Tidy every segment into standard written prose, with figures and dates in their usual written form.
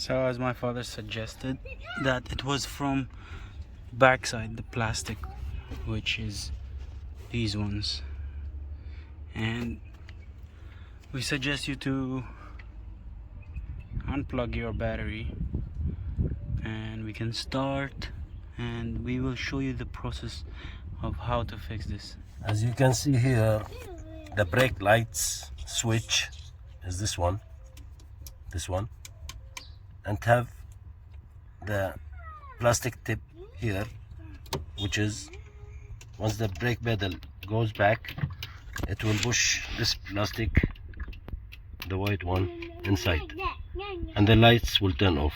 So as my father suggested, that it was from backside the plastic, which is these ones, and we suggest you to unplug your battery and we can start, and we will show you the process of how to fix this. As you can see here, the brake lights switch is this one, and have the plastic tip here, which is once the brake pedal goes back, it will push this plastic, the white one, inside, and the lights will turn off.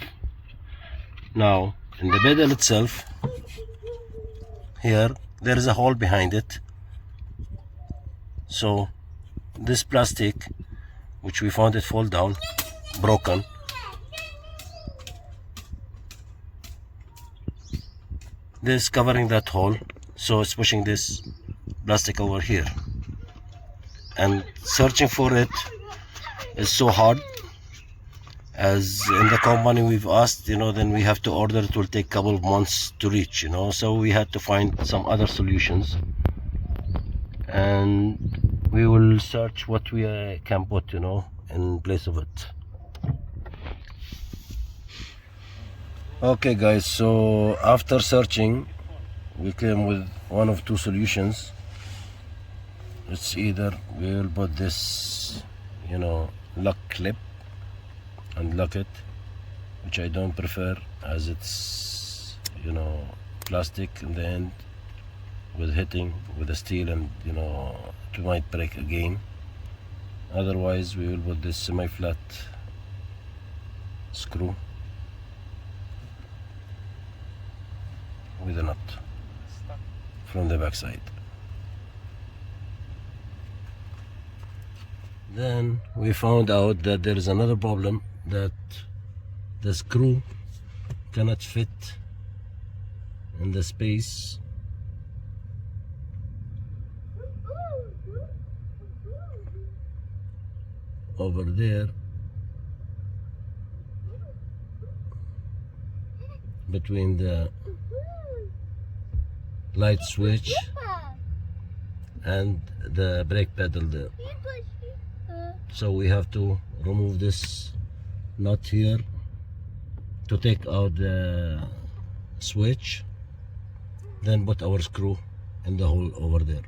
Now in the pedal itself, here there is a hole behind it, so this plastic, which we found it fall down, broken, this covering that hole, so it's pushing this plastic over here, and searching for it is so hard. As in the company we've asked, then we have to order, it will take a couple of months to reach, so we had to find some other solutions, and we will search what we can put in place of it. Okay guys, so after searching we came with one of two solutions. It's either we will put this lock clip and lock it, which I don't prefer, as it's plastic in the end, with hitting with the steel, and it might break again. Otherwise we will put this semi-flat screw with a nut from the back side. Then we found out that there is another problem, that the screw cannot fit in the space over there between the light switch and the brake pedal there. So we have to remove this nut here to take out the switch, then put our screw in the hole over there.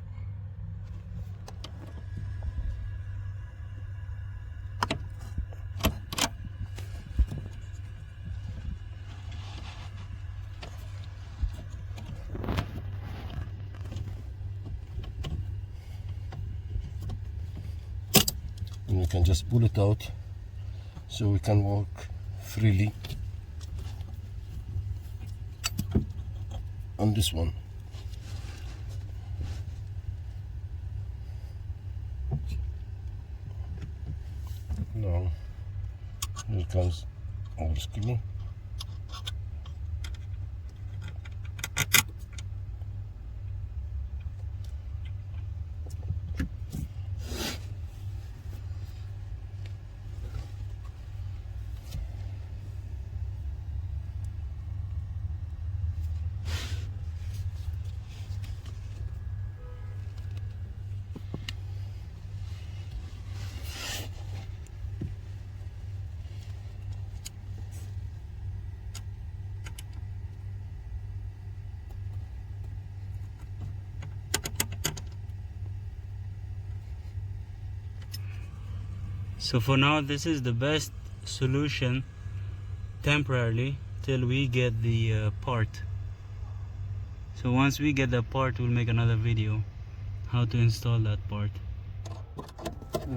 And we can just pull it out so we can walk freely on this one. Now here comes our screw. So for now, this is the best solution temporarily till we get the part. So once we get the part, we'll make another video how to install that part.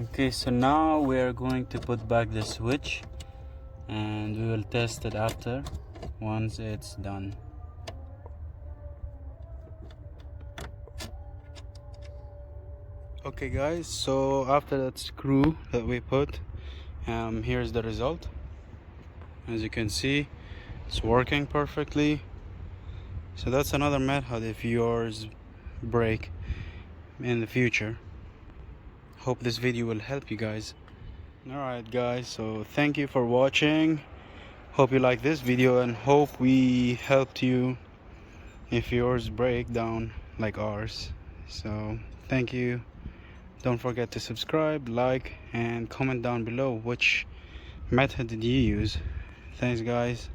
Okay, so now we are going to put back the switch, and we will test it after, once it's done. Okay guys, so after that screw that we put, here's the result. As you can see, it's working perfectly. So that's another method if yours break in the future. Hope this video will help you guys. Alright guys, so thank you for watching. Hope you like this video and hope we helped you if yours break down like ours. So thank you. Don't forget to subscribe, like, and comment down below which method did you use. Thanks guys.